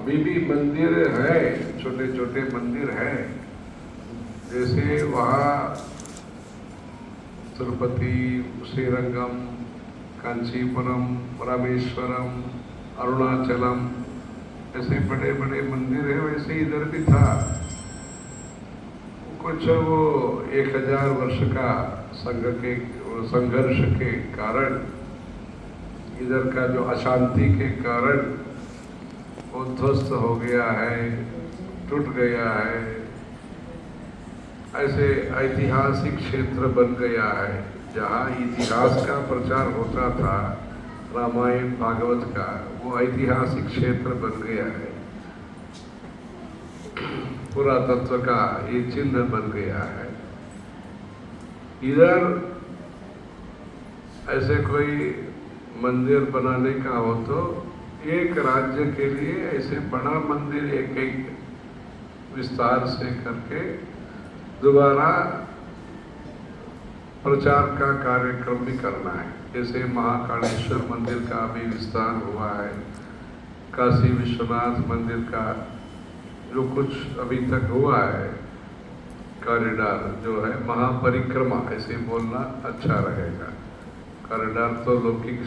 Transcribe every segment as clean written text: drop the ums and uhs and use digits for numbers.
अभी भी मंदिर है, छोटे छोटे मंदिर हैं, जैसे वहाँ तिरुपति, श्रीरंगम, कांचीपुरम, रामेश्वरम, अरुणाचलम, ऐसे बड़े बड़े मंदिर हैं, वैसे इधर भी था। कुछ वो 1000 वर्ष का संघर्ष के कारण, इधर का जो अशांति के कारण वो ध्वस्त हो गया है, टूट गया है। ऐसे ऐतिहासिक क्षेत्र बन गया है, जहाँ इतिहास का प्रचार होता था, रामायण भागवत का, वो ऐतिहासिक क्षेत्र बन गया है, पुरातत्व का ये चिन्ह बन गया है। इधर ऐसे कोई मंदिर बनाने का हो तो एक राज्य के लिए ऐसे बड़ा मंदिर एक एक विस्तार से करके दोबारा प्रचार का कार्यक्रम भी करना है। जैसे महाकालेश्वर मंदिर का भी विस्तार हुआ है, काशी विश्वनाथ मंदिर का जो कुछ अभी तक हुआ है, कॉरिडोर जो है, महापरिक्रमा ऐसे बोलना अच्छा रहेगा। कॉरिडोर तो लौकिक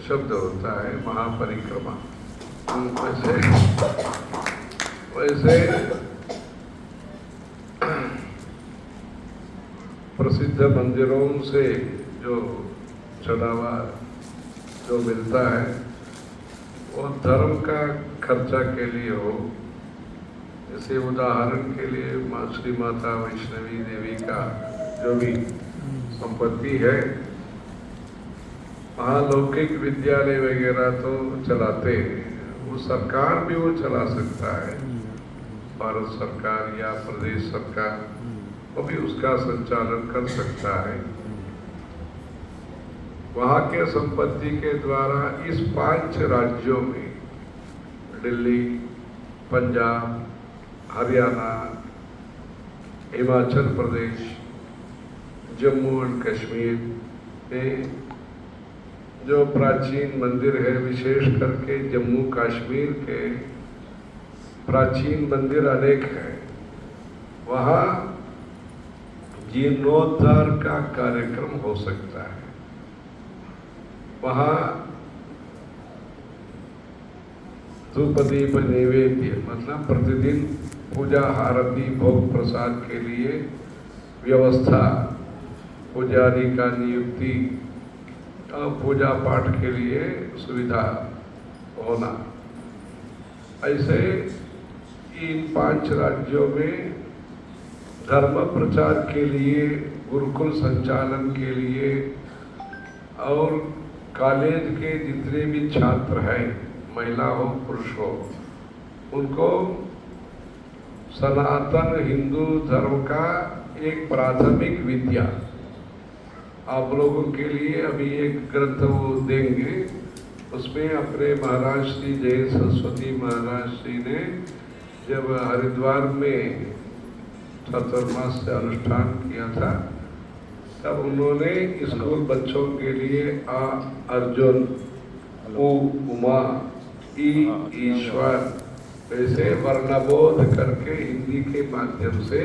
शब्द होता है, महापरिक्रमा। वैसे प्रसिद्ध मंदिरों से जो चढ़ावा जो मिलता है वो धर्म का खर्चा के लिए हो। जैसे उदाहरण के लिए श्री माता वैष्णवी देवी का जो भी संपत्ति है, महालौकिक विद्यालय वगैरह तो चलाते हैं, वो सरकार भी वो चला सकता है, भारत सरकार या प्रदेश सरकार, वो भी उसका संचालन कर सकता है। वहाँ के संपत्ति के द्वारा इस 5 राज्यों में, दिल्ली, पंजाब, हरियाणा, हिमाचल प्रदेश, जम्मू एंड कश्मीर में जो प्राचीन मंदिर है, विशेष करके जम्मू कश्मीर के प्राचीन मंदिर अनेक हैं, वहाँ जीर्णोद्धार का कार्यक्रम हो सकता है। वहाँ धूप दीप नैवेद्य, मतलब प्रतिदिन पूजा आरती भोग प्रसाद के लिए व्यवस्था, पुजारी का नियुक्ति और पूजा पाठ के लिए सुविधा होना। ऐसे इन 5 राज्यों में धर्म प्रचार के लिए, गुरुकुल संचालन के लिए और कॉलेज के जितने भी छात्र हैं, महिला हो पुरुष हो, उनको सनातन हिंदू धर्म का एक प्राथमिक विद्या, आप लोगों के लिए अभी एक ग्रंथ वो देंगे, उसमें अपने महाराज श्री जय सरस्वती महाराज श्री ने जब हरिद्वार में चातुर्मास से अनुष्ठान किया था, तब उन्होंने स्कूल बच्चों के लिए अर्जुन, उमा, ईश्वर ऐसे वर्णबोध करके हिंदी के माध्यम से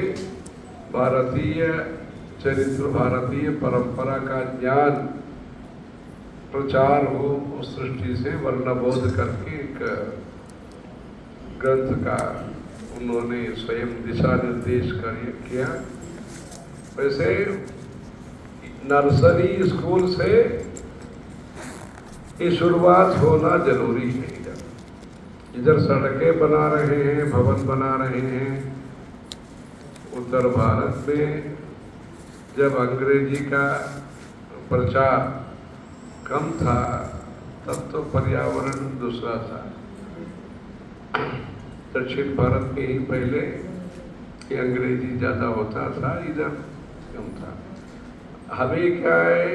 भारतीय चरित्र, भारतीय परंपरा का ज्ञान प्रचार हो, उस सृष्टि से वर्णबोध करके एक ग्रंथ का उन्होंने स्वयं दिशा निर्देश किया। वैसे नर्सरी स्कूल से ये शुरुआत होना जरूरी है। इधर सड़कें बना रहे हैं, भवन बना रहे हैं। उत्तर भारत में जब अंग्रेजी का प्रचार कम था, तब तो पर्यावरण दूसरा था। दक्षिण भारत में ही पहले कि अंग्रेजी ज़्यादा होता था, इधर कम था। अभी क्या है,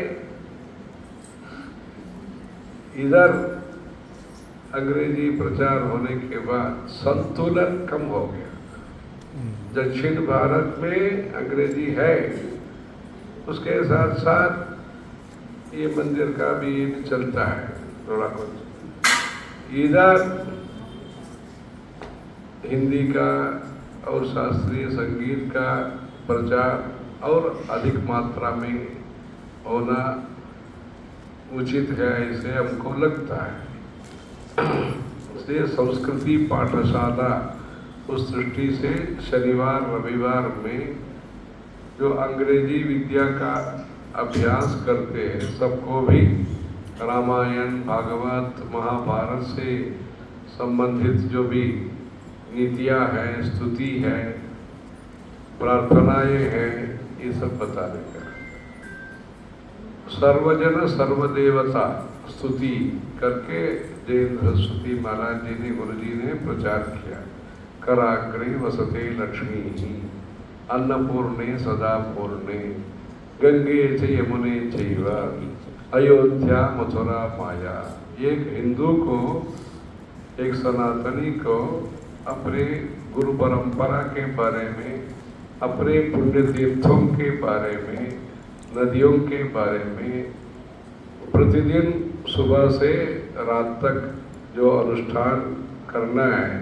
इधर अंग्रेजी प्रचार होने के बाद संतुलन कम हो गया। दक्षिण भारत में अंग्रेजी है, उसके साथ साथ ये मंदिर का भी चलता है थोड़ा कुछ। इधर हिंदी का और शास्त्रीय संगीत का प्रचार और अधिक मात्रा में होना उचित है, ऐसे हमको लगता है। इसलिए संस्कृति पाठशाला उस दृष्टि से शनिवार रविवार में जो अंग्रेजी विद्या का अभ्यास करते हैं सबको भी रामायण भागवत महाभारत से संबंधित जो भी नीतियाँ हैं, स्तुति है, प्रार्थनाएं हैं, ये सब बताने का। सर्वजन सर्वदेवता स्तुति करके जैन सरस्वती महाराज जी ने, गुरु जी ने प्रचार किया। कराग्रे वसते लक्ष्मी ही अन्नपूर्णे सदा पूर्णे गंगे च यमुने चैव अयोध्या मथुरा माया। एक हिंदू को, एक सनातनी को अपने गुरु परंपरा के बारे में, अपने पुण्य तीर्थों के बारे में, नदियों के बारे में प्रतिदिन सुबह से रात तक जो अनुष्ठान करना है,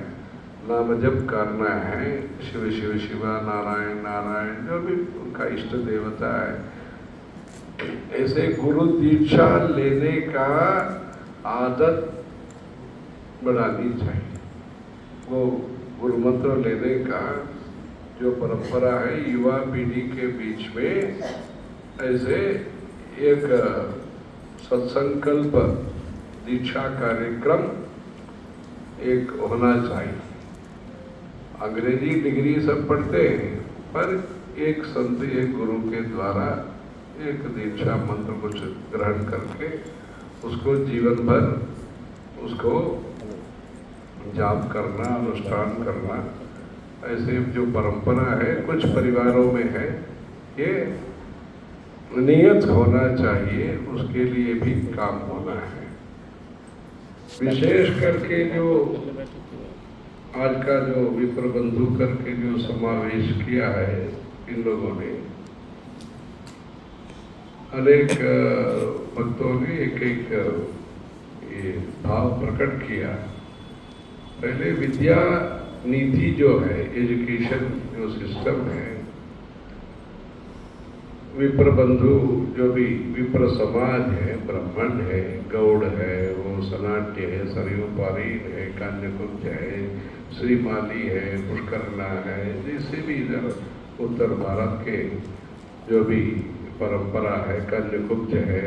नाम जप करना है, शिव शिव शिवा नारायण नारायण, जो भी उनका इष्ट देवता है, ऐसे गुरु दीक्षा लेने का आदत बढ़ानी चाहिए। वो गुरु मंत्र लेने का जो परंपरा है युवा पीढ़ी के बीच में ऐसे एक सत्संकल्प दीक्षा कार्यक्रम एक होना चाहिए। अंग्रेजी डिग्री सब पढ़ते हैं, पर एक संत, एक गुरु के द्वारा एक दीक्षा मंत्र कुछ ग्रहण करके उसको जीवन भर उसको जाप करना, अनुष्ठान करना, ऐसे जो परंपरा है कुछ परिवारों में है, ये नियत होना चाहिए, उसके लिए भी काम होना है। विशेष करके जो आज का जो विप्र बंधु करके जो समावेश किया है इन लोगों ने, अनेक भक्तों ने एक एक ये भाव प्रकट किया। पहले विद्या नीति जो है, एजुकेशन जो सिस्टम है, विप्र बंधु जो भी विप्र समाज है, ब्राह्मण है, गौड़ है, वो सनाट्य है, सरयू पारीन है, कान्यकुब्ज है, श्रीमाली है, पुष्करला है, जैसे भी इधर उत्तर भारत के जो भी परंपरा है, कान्यकुब्ज है,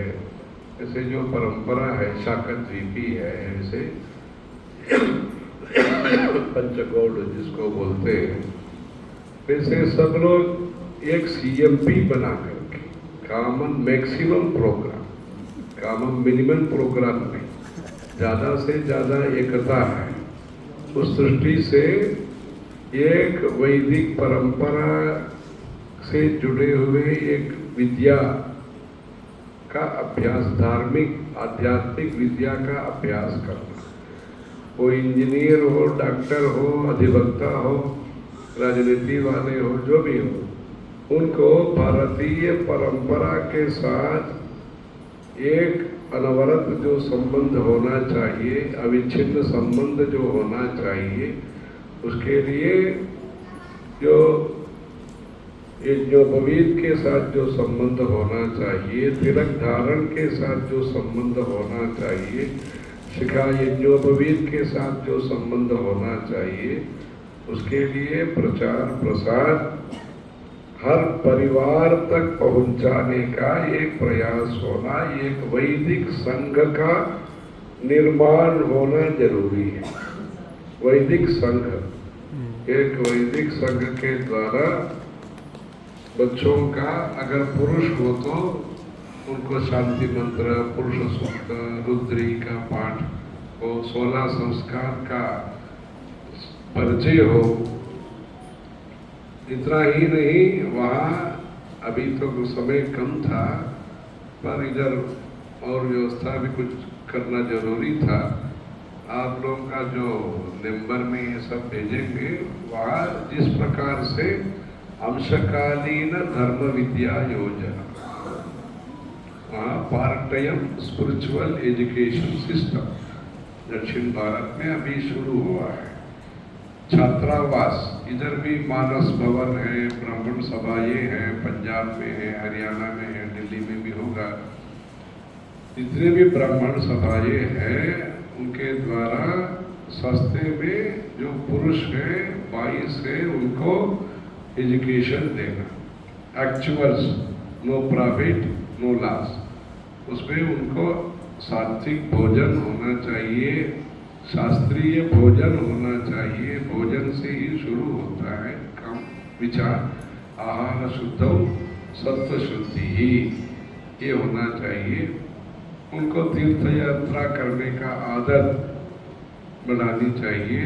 ऐसे जो परंपरा है, शाकद्वीपी है, ऐसे पंचगौड़ जिसको बोलते हैं, वैसे सब लोग एक सीएमपी बना करके common maximum programme, common minimum programme में ज़्यादा से ज़्यादा एकता है। उस दृष्टि से एक वैदिक परंपरा से जुड़े हुए एक विद्या का अभ्यास, धार्मिक आध्यात्मिक विद्या का अभ्यास करना, वो इंजीनियर हो, डॉक्टर हो, अधिवक्ता हो, राजनीति वाले हो, जो भी हो, उनको भारतीय परंपरा के साथ एक अनवरत जो संबंध होना चाहिए, अविच्छिन्न संबंध जो होना चाहिए, उसके लिए जो यज्ञोपवीत के साथ जो संबंध होना चाहिए, तिलक धारण के साथ जो संबंध होना चाहिए, शिखा यज्ञोपवीत के साथ जो संबंध होना चाहिए, उसके लिए प्रचार प्रसार हर परिवार तक पहुंचाने का एक प्रयास होना, एक वैदिक संघ का निर्माण होना जरूरी है। वैदिक संघ, एक वैदिक संघ के द्वारा बच्चों का, अगर पुरुष हो तो उनको शांति मंत्र, पुरुष सूक्त, रुद्री का पाठ हो, 16 संस्कार का परिचय हो। इतना ही नहीं, वहाँ अभी तो समय कम था, पर इधर और व्यवस्था भी कुछ करना जरूरी था। आप लोग का जो नंबर में ये सब भेजेंगे, वहाँ जिस प्रकार से अंशकालीन धर्म विद्या योजना, वहाँ part time spiritual education system दक्षिण भारत में अभी शुरू हुआ है। छात्रावास, इधर भी मानस भवन है, ब्राह्मण सभा ये है, पंजाब में है, हरियाणा में है, दिल्ली में भी होगा। जितने भी ब्राह्मण सभाएं हैं उनके द्वारा सस्ते में जो पुरुष है 22 है उनको एजुकेशन देना, actuals, no profit no loss. उसमें उनको सात्विक भोजन होना चाहिए, शास्त्रीय भोजन होना चाहिए। भोजन से ही शुरू होता है काम विचार, आहार शुद्धौ सत्व शुद्धि ही, ये होना चाहिए। उनको तीर्थ यात्रा करने का आदत बनानी चाहिए।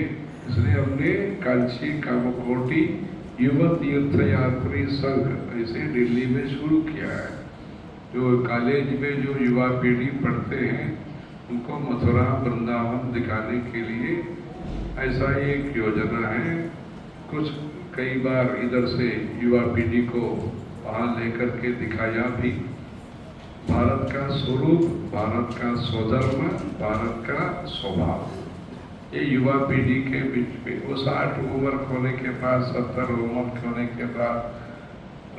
इसलिए हमने कांची कामकोटि युवा तीर्थ यात्री संघ ऐसे दिल्ली में शुरू किया है। जो कॉलेज में जो युवा पीढ़ी पढ़ते हैं उनको मथुरा वृंदावन दिखाने के लिए ऐसा एक योजना है। कुछ कई बार इधर से युवा पीढ़ी को वहाँ लेकर के दिखाया भी। भारत का स्वरूप, भारत का स्वधर्म, भारत का स्वभाव, ये युवा पीढ़ी के बीच में वो 60 उम्र होने के बाद, 70 उम्र होने के बाद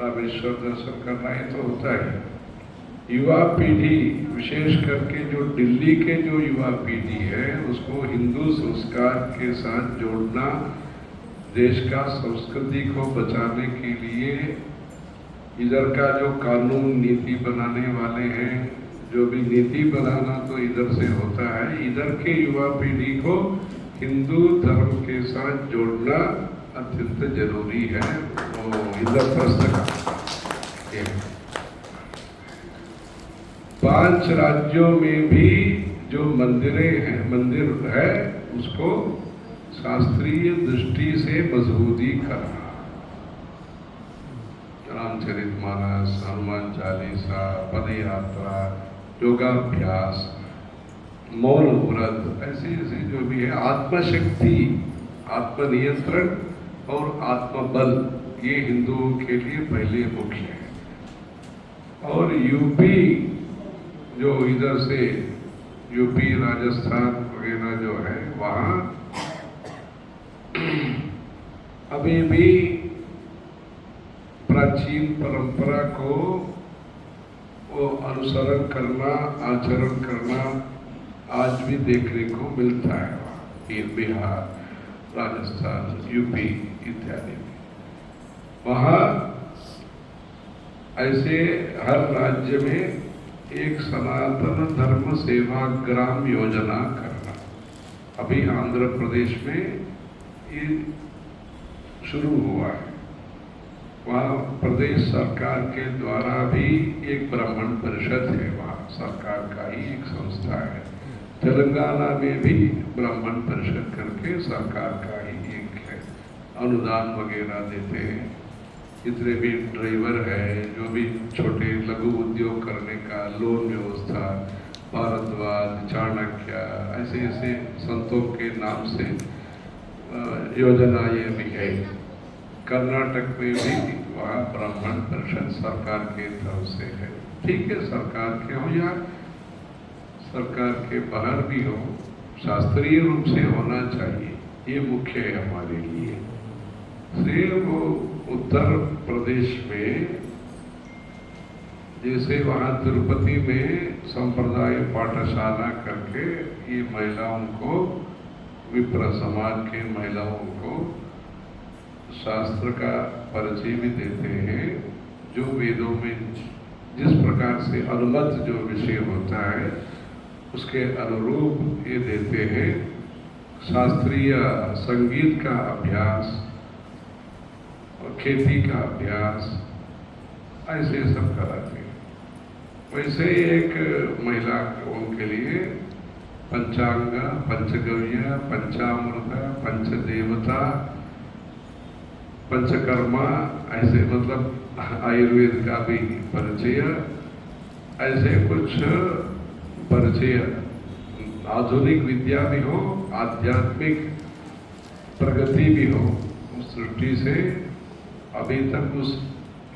रामेश्वर दर्शन करना ही तो होता है। युवा पीढ़ी विशेष करके जो दिल्ली के जो युवा पीढ़ी है उसको हिंदू संस्कार के साथ जोड़ना, देश का संस्कृति को बचाने के लिए इधर का जो कानून नीति बनाने वाले हैं, जो भी नीति बनाना तो इधर से होता है, इधर के युवा पीढ़ी को हिंदू धर्म के साथ जोड़ना अत्यंत जरूरी है। तो इंद्रप्रस्थ का 5 राज्यों में भी जो मंदिर है उसको शास्त्रीय दृष्टि से मजबूती करना। रामचरितमानस, हनुमान चालीसा, पद यात्रा, योगाभ्यास, मौन व्रत, ऐसे ऐसे जो भी है, आत्मशक्ति, आत्मनियंत्रण और आत्मबल, ये हिंदुओं के लिए पहले मुख्य है। और यूपी जो इधर से यूपी राजस्थान वगैरह जो है वहाँ अभी भी प्राचीन परंपरा को वो अनुसरण करना, आचरण करना आज भी देखने को मिलता है। बिहार, राजस्थान, यूपी इत्यादि में वहाँ ऐसे हर राज्य में एक सनातन धर्म सेवाग्राम योजना करना। अभी आंध्र प्रदेश में ये शुरू हुआ है। वहाँ प्रदेश सरकार के द्वारा भी एक ब्राह्मण परिषद है, वहाँ सरकार का ही एक संस्था है। तेलंगाना में भी ब्राह्मण परिषद करके सरकार का ही एक है, अनुदान वगैरह देते हैं। जितने भी ड्राइवर है, जो भी छोटे लघु उद्योग करने का लोन व्यवस्था, भारद्वाज, चाणक्य, ऐसे ऐसे संतों के नाम से योजना ये भी है। कर्नाटक में भी वहाँ ब्राह्मण परिषद सरकार के तरफ से है। ठीक है, सरकार के हो या सरकार के बाहर भी हो, शास्त्रीय रूप से होना चाहिए, ये मुख्य है हमारे लिए। सिर्फ उत्तर प्रदेश में जैसे वहाँ तिरुपति में संप्रदाय पाठशाला करके ये महिलाओं को, विप्र समाज के महिलाओं को शास्त्र का परिचय भी देते हैं। जो वेदों में जिस प्रकार से अनुमत जो विषय होता है उसके अनुरूप ये देते हैं। शास्त्रीय संगीत का अभ्यास और खेती का अभ्यास ऐसे सब कराते हैं। वैसे एक महिला उनके लिए पंचांग, पंचगव्य, पंचामृत, पंचदेवता, पंचकर्मा, ऐसे मतलब आयुर्वेद का भी परिचय, ऐसे कुछ परिचय, आधुनिक विद्या भी हो, आध्यात्मिक प्रगति भी हो, उस दृष्टि से अभी तक उस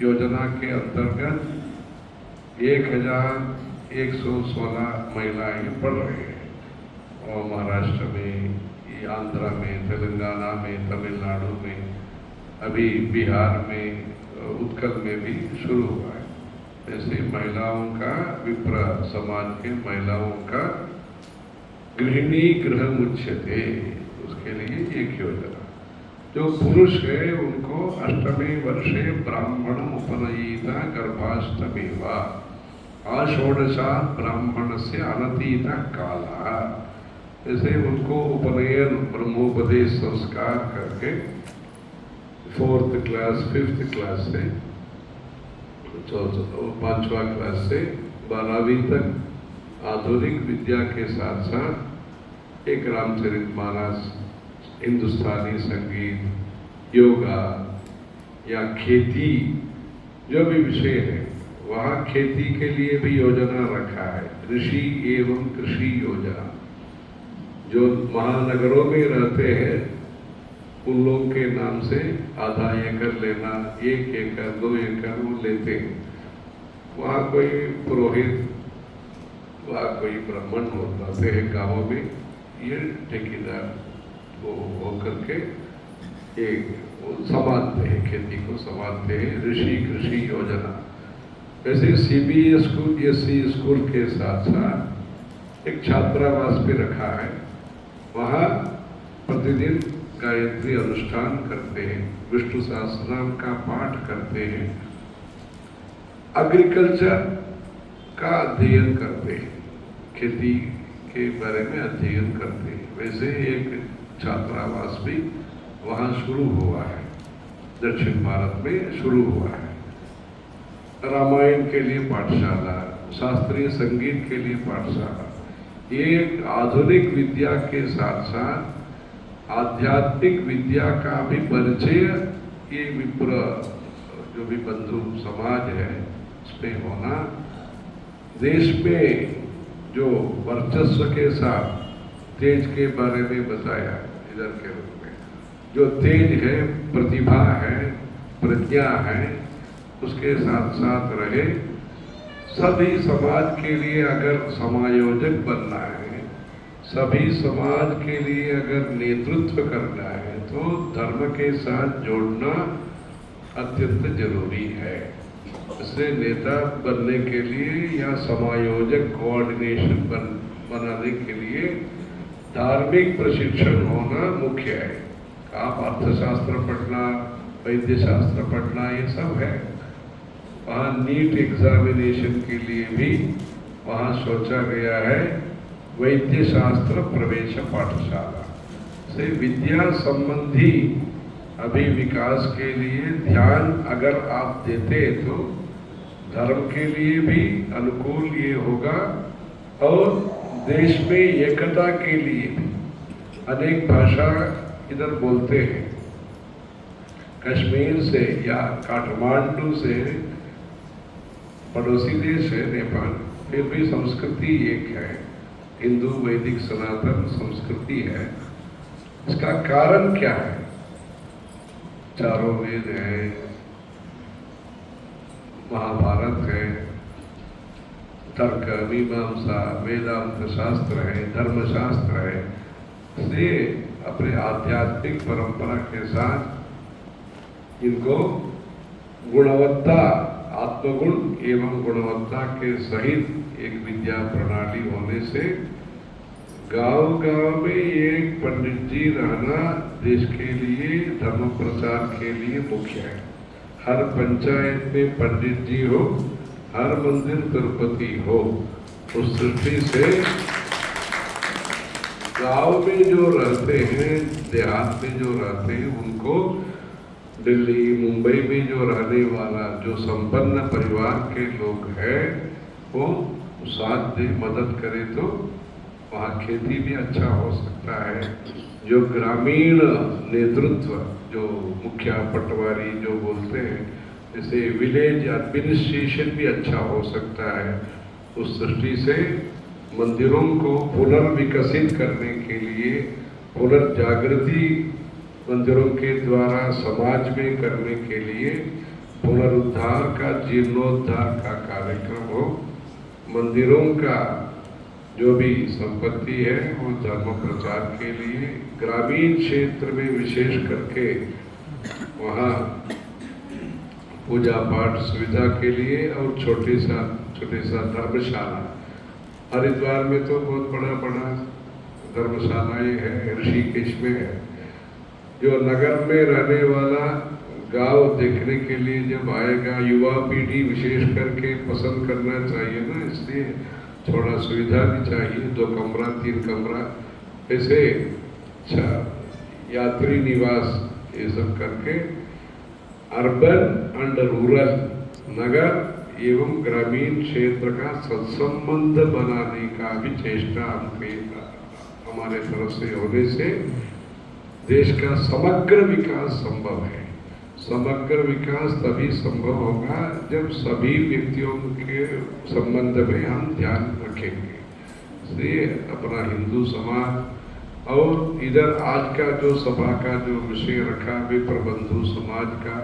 योजना के अंतर्गत 1116 महिलाएं पढ़ रही हैं। और महाराष्ट्र में अभी आंध्रा में, तेलंगाना में, तमिलनाडु में, अभी बिहार में, उत्कल में भी शुरू हुआ है। जैसे महिलाओं का, विप्र समाज के महिलाओं का गृहिणी गृह मुच्यते, उसके लिए एक योजना। जो पुरुष है उनको अष्टमे वर्षे ब्राह्मण उपनयिता गर्भाष्टमी वा आषोडशा ब्राह्मण से अनतीत काला, जैसे उनको उपनयन ब्रह्मोपदेश संस्कार करके 4th क्लास 5th क्लास से 5वां क्लास से 12वीं तक आधुनिक विद्या के साथ साथ एक रामचरितमानस, हिंदुस्तानी संगीत, योगा या खेती, जो भी विषय है, वहाँ खेती के लिए भी योजना रखा है, ऋषि एवं कृषि योजना। जो महानगरों में रहते हैं उन लोगों के नाम से आधा एकड़ लेना, 1 एकड़ 2 एकड़ वो लेते हैं। वहाँ कोई पुरोहित, वहाँ कोई ब्राह्मण होते हैं गाँवों में, ये ठेकेदार वो होकर के एक संभालते हैं, खेती को संभालते हैं, ऋषि कृषि योजना। वैसे CBSE स्कूल के साथ साथ एक छात्रावास भी रखा है, वहाँ प्रतिदिन गायत्री अनुष्ठान करते हैं, विष्णु सहस्रनाम का पाठ करते हैं, एग्रीकल्चर का अध्ययन करते हैं, खेती के बारे में अध्ययन करते हैं। वैसे एक छात्रावास भी वहाँ शुरू हुआ है, दक्षिण भारत में शुरू हुआ है। रामायण के लिए पाठशाला, शास्त्रीय संगीत के लिए पाठशाला, ये एक आधुनिक विद्या के साथ साथ आध्यात्मिक विद्या का भी परिचय ये विप्र जो भी बंधु समाज है उसमें होना। देश में जो वर्चस्व के साथ तेज के बारे में बताया इधर के रूप में, जो तेज है, प्रतिभा है, प्रज्ञा है, उसके साथ साथ रहे। सभी समाज के लिए अगर समायोजक बनना है, सभी समाज के लिए अगर नेतृत्व करना है, तो धर्म के साथ जोड़ना अत्यंत जरूरी है। इसलिए नेता बनने के लिए या समायोजक कोऑर्डिनेशन बनाने के लिए धार्मिक प्रशिक्षण होना मुख्य है। आप अर्थशास्त्र पढ़ना, वैद्य शास्त्र पढ़ना, ये सब है। वहाँ नीट एग्जामिनेशन के लिए भी वहाँ सोचा गया है वैद्य शास्त्र प्रवेश पाठशाला से विद्या संबंधी अभी विकास के लिए ध्यान अगर आप देते तो धर्म के लिए भी अनुकूल ये होगा और देश में एकता के लिए भी। अनेक भाषा इधर बोलते हैं, कश्मीर से या काठमांडू से, पड़ोसी देश है नेपाल, फिर भी संस्कृति एक है, हिंदू वैदिक सनातन संस्कृति है। इसका कारण क्या है? चारों वेद है, महाभारत है, तर्क मीमांसा, वेदांत शास्त्र है, धर्मशास्त्र है। इसलिए अपने आध्यात्मिक परंपरा के साथ इनको गुणवत्ता, आत्मगुण एवं गुणवत्ता के सहित एक विद्या प्रणाली होने से गांव-गांव में एक पंडित जी रहना देश के लिए, धर्म प्रचार के लिए मुख्य है। हर पंचायत में पंडित जी हो, हर मंदिर तिरुपति हो। उस दृष्टि से गांव में जो रहते हैं, देहात में जो रहते हैं, उनको दिल्ली मुंबई में जो रहने वाला जो संपन्न परिवार के लोग हैं वो साथ दे, मदद करे तो वहाँ खेती भी अच्छा हो सकता है। जो ग्रामीण नेतृत्व, जो मुखिया पटवारी जो बोलते हैं, जैसे विलेज एडमिनिस्ट्रेशन भी अच्छा हो सकता है। उस दृष्टि से मंदिरों को पुनर्विकसित करने के लिए, पुनर्जागृति मंदिरों के द्वारा समाज में करने के लिए पुनरुद्धार का, जीर्णोद्धार का कार्यक्रम हो। मंदिरों का जो भी संपत्ति है वो धर्म प्रचार के लिए, ग्रामीण क्षेत्र में विशेष करके वहाँ पूजा पाठ सुविधा के लिए, और छोटे सा धर्मशाला। हरिद्वार में तो बहुत बड़ा बड़ा धर्मशालाएं हैं, ऋषिकेश में है। जो नगर में रहने वाला गांव देखने के लिए जब आएगा, युवा पीढ़ी विशेष करके पसंद करना चाहिए ना, इसलिए थोड़ा सुविधा भी चाहिए, 2 कमरा 3 कमरा ऐसे यात्री निवास ये सब करके अर्बन एंड रूरल, नगर एवं ग्रामीण क्षेत्र का सत्संबंध बनाने का भी चेष्टा हमारे तरफ से होने से देश का समग्र विकास संभव है। समग्र विकास तभी संभव होगा जब सभी व्यक्तियों के संबंध में हम ध्यान रखेंगे। इसलिए अपना हिंदू समाज और इधर आज का जो सभा का जो विषय रखा, विप्र बंधु समाज का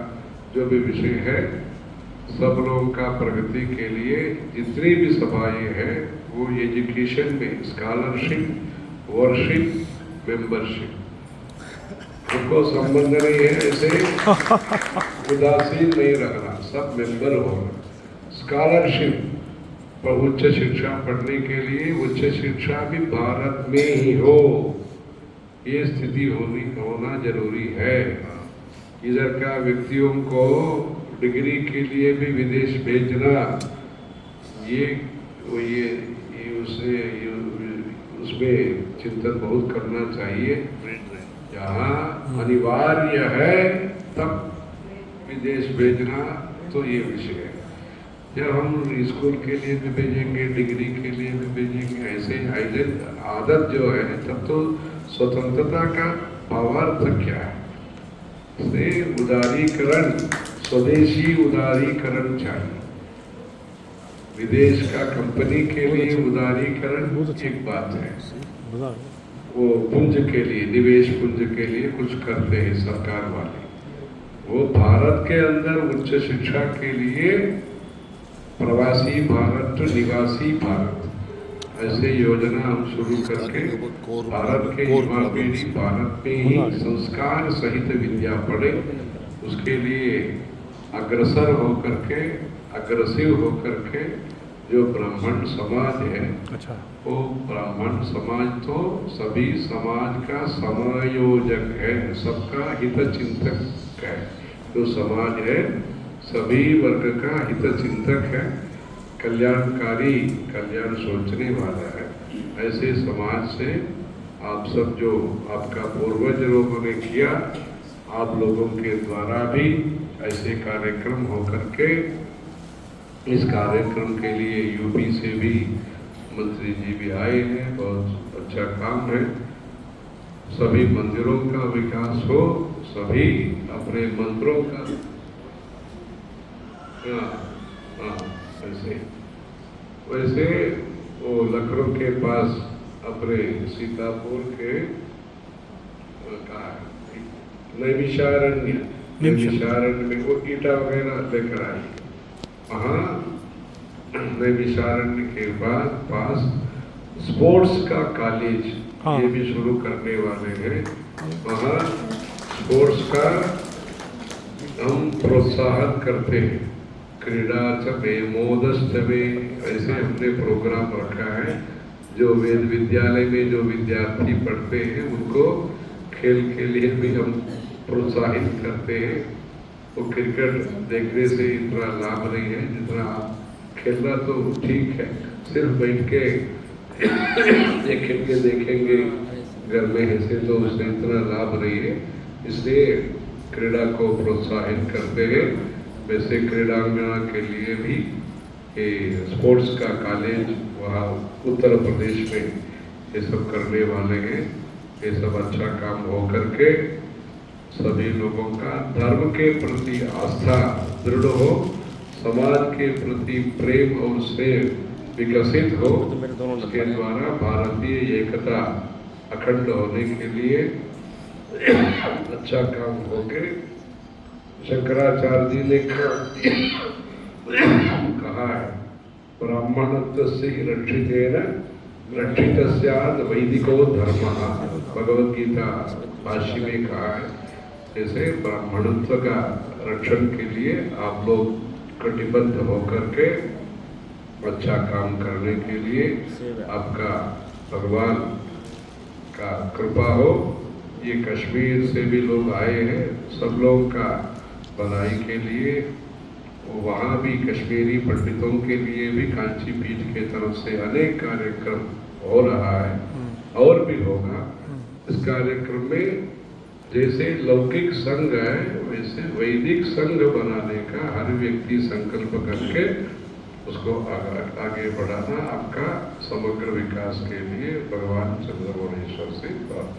जो भी विषय है, सब लोगों का प्रगति के लिए जितनी भी सभाएं हैं वो एजुकेशन में स्कॉलरशिप, वर्शिप, मेंबरशिप, उनको संबंध नहीं है, ऐसे उदासीन नहीं रखना, सब मेंबर होना। स्कॉलरशिप पर उच्च शिक्षा पढ़ने के लिए, उच्च शिक्षा भी भारत में ही हो, ये स्थिति होना जरूरी है। इधर का व्यक्तियों को डिग्री के लिए भी विदेश भेजना, उसमें चिंतन बहुत करना चाहिए। जहाँ अनिवार्य है तब विदेश भेजना तो ये विषय है। जब हम स्कूल के लिए भी भेजेंगे, डिग्री के लिए भी भेजेंगे, ऐसे आदत जो है, तब तो स्वतंत्रता का भावार्थ क्या है? से उदारीकरण, स्वदेशी उदारीकरण चाहिए। विदेश का कंपनी के लिए उदारीकरण एक बात है, वो पुंज के लिए, निवेश पुंज के लिए कुछ करते हैं सरकार वाले। वो भारत के अंदर उच्च शिक्षा के लिए प्रवासी भारत, निवासी भारत, ऐसे योजना हम शुरू करके भारत के युवा पीढ़ी भारत में ही संस्कार सहित विद्या पढ़े, उसके लिए अग्रसर होकर के, अग्रसिव होकर के जो ब्राह्मण समाज है, वो ब्राह्मण समाज तो सभी समाज का समायोजक है, सबका हित चिंतक है। जो समाज है सभी वर्ग का हित चिंतक है, कल्याणकारी, कल्याण सोचने वाला है। ऐसे समाज से आप सब जो आपका पूर्वज लोगों ने किया, आप लोगों के द्वारा भी ऐसे कार्यक्रम होकर के, इस कार्यक्रम के लिए यूपी से भी मंत्री जी भी आए हैं, बहुत अच्छा काम है। सभी मंदिरों का विकास हो, सभी अपने मंदिरों का वैसे वो लखनऊ के पास अपने सीतापुर के नैमिषारण्य में वो ईटा वगैरह लेकर आई। वहाँ नैमिषारण्य के पास स्पोर्ट्स का कॉलेज ये भी शुरू करने वाले हैं। वहाँ स्पोर्ट्स का हम प्रोत्साहन करते हैं, क्रीड़ा चमे मोदस्तवे, ऐसे हमने प्रोग्राम रखा है। जो वेद विद्यालय में जो विद्यार्थी पढ़ते हैं उनको खेल के लिए भी हम प्रोत्साहित करते हैं। वो क्रिकेट देखने से इतना लाभ नहीं है जितना आप खेलना तो ठीक है, सिर्फ बैठ के देखेंगे घर में ऐसे तो उससे इतना लाभ नहीं है, इसलिए क्रीड़ा को प्रोत्साहित करते हैं। वैसे क्रीड़ांगना के लिए भी स्पोर्ट्स का कॉलेज वहाँ उत्तर प्रदेश में ये सब करने वाले हैं। ये सब अच्छा काम हो करके सभी लोगों का धर्म के प्रति आस्था दृढ़ हो, समाज के प्रति प्रेम और स्नेह विकसित हो, उसके द्वारा भारतीय एकता अखंड होने के लिए अच्छा काम हो के शंकराचार्य जी ने कहा है, ब्राह्मणत्व से रक्षितेन रक्षितस्याद् वैदिको धर्मः, भगवद गीता भाष्य में कहा है। जैसे ब्राह्मणत्व का रक्षण के लिए आप लोग कटिबद्ध होकर के अच्छा काम करने के लिए आपका भगवान का कृपा हो। ये कश्मीर से भी लोग आए हैं, सब लोगों का भलाई के लिए। वहाँ भी कश्मीरी पंडितों के लिए भी कांची पीठ के तरफ से अनेक कार्यक्रम हो रहा है और भी होगा। इस कार्यक्रम में जैसे लौकिक संघ है वैसे वैदिक संघ बनाने का हर व्यक्ति संकल्प करके उसको आगे बढ़ाना आपका समग्र विकास के लिए भगवान चंद्रमौलेश्वर से प्रार्थना।